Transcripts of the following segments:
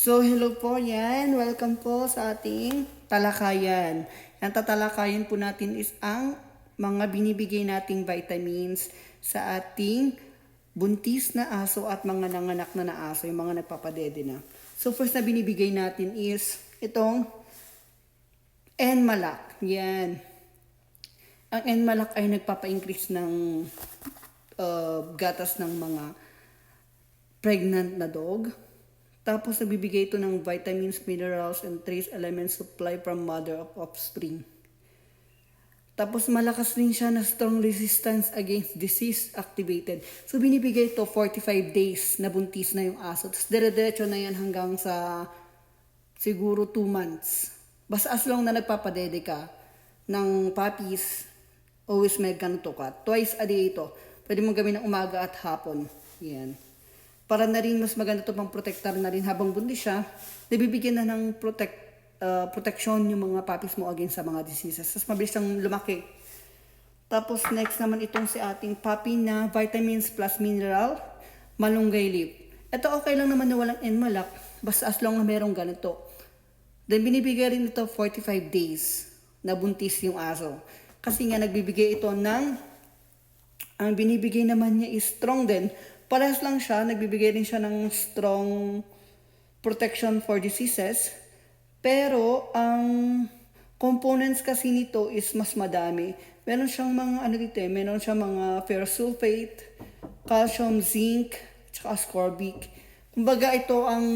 So, hello po yan. Welcome po sa ating talakayan. Ang tatalakayan po natin is ang mga binibigay nating vitamins sa ating buntis na aso at mga nanganak na aso, yung mga nagpapadede na. So, first na binibigay natin is itong Enmalak. Yan. Ang Enmalak ay nagpapa-increase ng gatas ng mga pregnant na dog. Tapos nagbibigay ito ng vitamins, minerals, and trace elements supply from mother of offspring. Tapos malakas din siya na strong resistance against disease activated. So binibigay ito 45 days na buntis na yung aso. Tapos dire-diretso na yan hanggang sa siguro 2 months. Basta as long na nagpapadede ka ng puppies, always may ganito ka. Twice a day ito. Pwede mong gawin ng umaga at hapon. Yan. Para na rin mas maganda ito pang protektar na rin habang buntis siya, nabibigyan na ng protection yung mga puppies mo against sa mga diseases. Tapos mabilis lang lumaki. Tapos next naman itong si ating puppy na vitamins plus mineral, malunggay leaf. Ito okay lang naman na walang Enmalak, basta as long na merong ganito. Then binibigay rin ito 45 days na buntis yung aso. Kasi nga nagbibigay ito ng, ang binibigay naman niya is strong din. Parehas lang siya, nagbibigay rin siya ng strong protection for diseases. Pero, ang components kasi nito is mas madami. Meron siyang mga, meron siyang mga ferrous sulfate, calcium, zinc, tsaka ascorbic. Kumbaga ito ang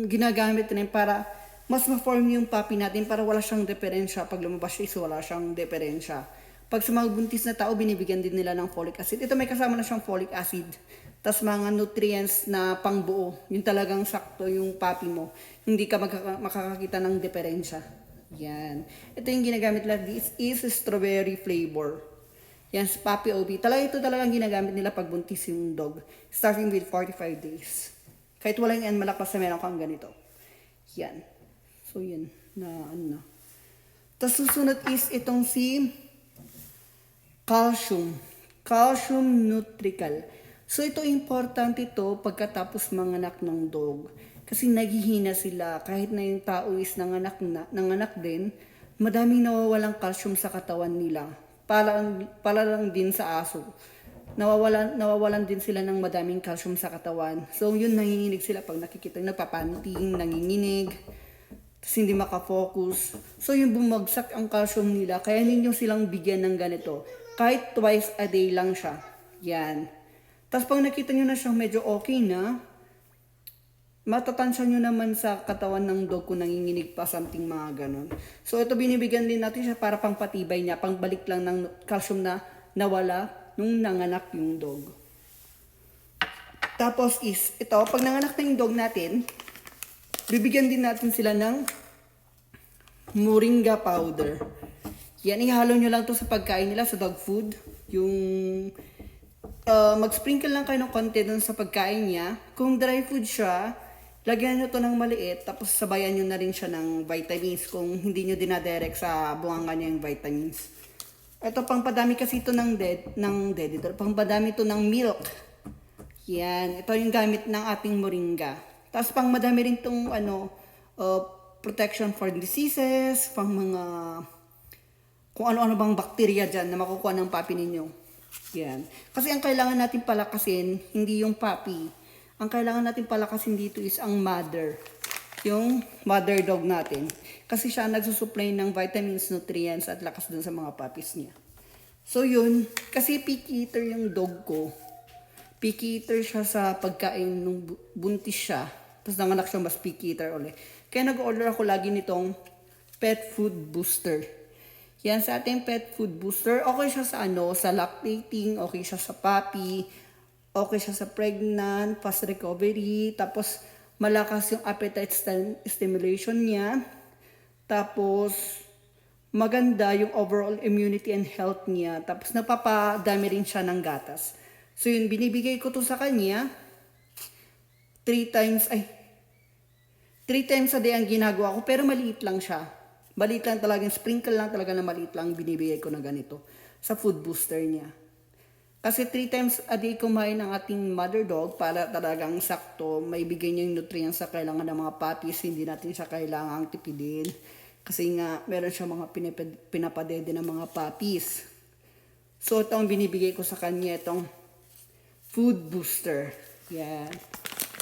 ginagamit natin para mas ma-form yung puppy natin para wala siyang diferensya. Pag lumabas siya is wala siyang diferensya. Pag sa mga buntis na tao, binibigyan din nila ng folic acid. Ito may kasama na siyang folic acid. Tapos mga nutrients na pangbuo. Yung talagang sakto yung puppy mo. Hindi ka makakakita ng diferensya. Yan. Ito yung ginagamit nila. This is strawberry flavor. Yan, puppy OB. Ito talagang ginagamit nila pag buntis yung dog. Starting with 45 days. Kahit wala yung Enmalak, basta meron kang ganito. Yan. So yan. Tapos susunod is itong si calcium. Calcium Nutrical. So ito importante ito pagkatapos manganak ng dog. Kasi naghihina sila. Kahit na yung tao is nanganak din, madaming nawawalang calcium sa katawan nila. Para lang din sa aso. Nawawalan din sila ng madaming calcium sa katawan. So yun, nanginginig sila pag nakikita, nagpapanting, nanginginig. Tapos hindi makafocus. So yung bumagsak ang calcium nila, kaya ninyo silang bigyan ng ganito. Kahit twice a day lang siya. Yan. Tapos pag nakita nyo na siyang medyo okay na, matatansya nyo naman sa katawan ng dog kung nanginginig pa, something mga ganon. So ito binibigyan din natin siya para pang patibay niya, pang balik lang ng calcium na nawala nung nanganak yung dog. Tapos is, ito, pag nanganak na yung dog natin, bibigyan din natin sila ng moringa powder. Yan, ihalo nyo lang to sa pagkain nila, sa dog food. Yung mag-sprinkle lang kayo ng konti dun sa pagkain niya. Kung dry food siya, lagyan nyo to ng maliit, tapos sabayan nyo na rin siya ng vitamins kung hindi nyo dinadirect sa buwangan niya yung vitamins. Ito, pangpadami kasi ito pangpadami ito ng milk. Yan, ito yung gamit ng ating moringa. Tapos pang madami rin itong protection for diseases, pang mga kung ano-ano bang bakterya dyan na makukuha ng puppy ninyo. Yan. Kasi ang kailangan natin palakasin, hindi yung puppy. Ang kailangan natin palakasin dito is ang mother. Yung mother dog natin. Kasi siya nagsusupply ng vitamins, nutrients, at lakas dun sa mga puppies niya. So yun, kasi picky eater yung dog ko. Picky eater siya sa pagkain nung buntis siya. Tapos nanganak siya, mas picky eater ulit. Kaya nag-order ako lagi nitong pet food booster. Yan, sa ating pet food booster, okay siya sa sa lactating, okay siya sa puppy, okay siya sa pregnant, fast recovery, tapos malakas yung appetite stimulation niya, tapos maganda yung overall immunity and health niya, tapos napapadami rin siya ng gatas. So yun, binibigay ko to sa kanya, 3 times a day ang ginagawa ko, pero maliit lang siya. Maliit lang talaga, sprinkle lang talaga na maliit lang binibigay ko na ganito sa food booster niya. Kasi 3 times a day kumain ng ating mother dog para talagang sakto, may bigay niya yung nutrients sa kailangan ng mga puppies, hindi natin siya kailangang tipidin. Kasi nga, meron siya mga pinapadede ng mga puppies. So, ito ang binibigay ko sa kanya, itong food booster. Yan.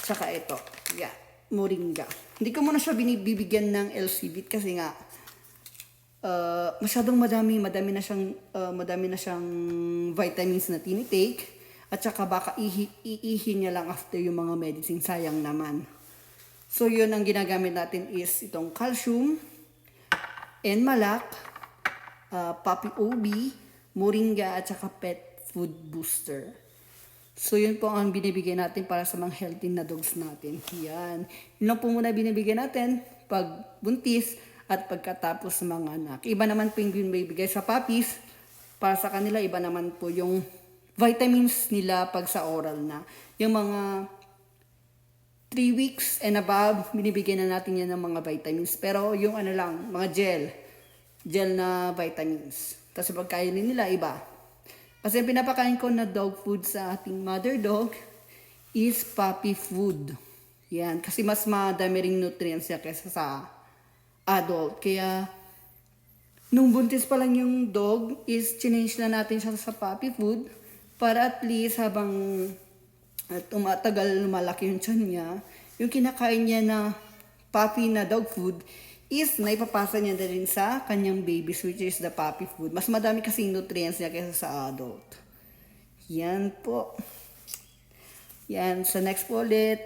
Tsaka ito. Yan. Moringa. Hindi ko muna siya binibigyan ng LCB kasi nga, masyadong madami na siyang vitamins na tinitake at saka baka iihi niya lang after yung mga medicine, sayang naman. So yun ang ginagamit natin is itong calcium, Enmalak, Papi OB, Moringa at saka pet food booster. So yun po ang binibigay natin para sa mga healthy na dogs natin. Yan. Yun lang po muna binibigay natin pag buntis at pagkatapos mga anak. Iba naman po yung binibigay sa puppies. Para sa kanila, iba naman po yung vitamins nila pag sa oral na. Yung mga 3 weeks and above, binibigyan na natin yan ng mga vitamins. Pero yung ano lang, mga gel na vitamins. Tapos pagkainin nila, iba. Kasi pinapakain ko na dog food sa ating mother dog is puppy food. Yan, kasi mas madami ring nutrients niya kaysa sa adult. Kaya, nung buntis pa lang yung dog, is change na natin siya sa puppy food para at least habang tumatagal lumalaki yung tiyan niya, yung kinakain niya na puppy na dog food is naipapasa niya na rin sa kanyang babies, which is the puppy food. Mas madami kasi nutrients niya kaysa sa adult. Yan po. Yan, sa next po ulit.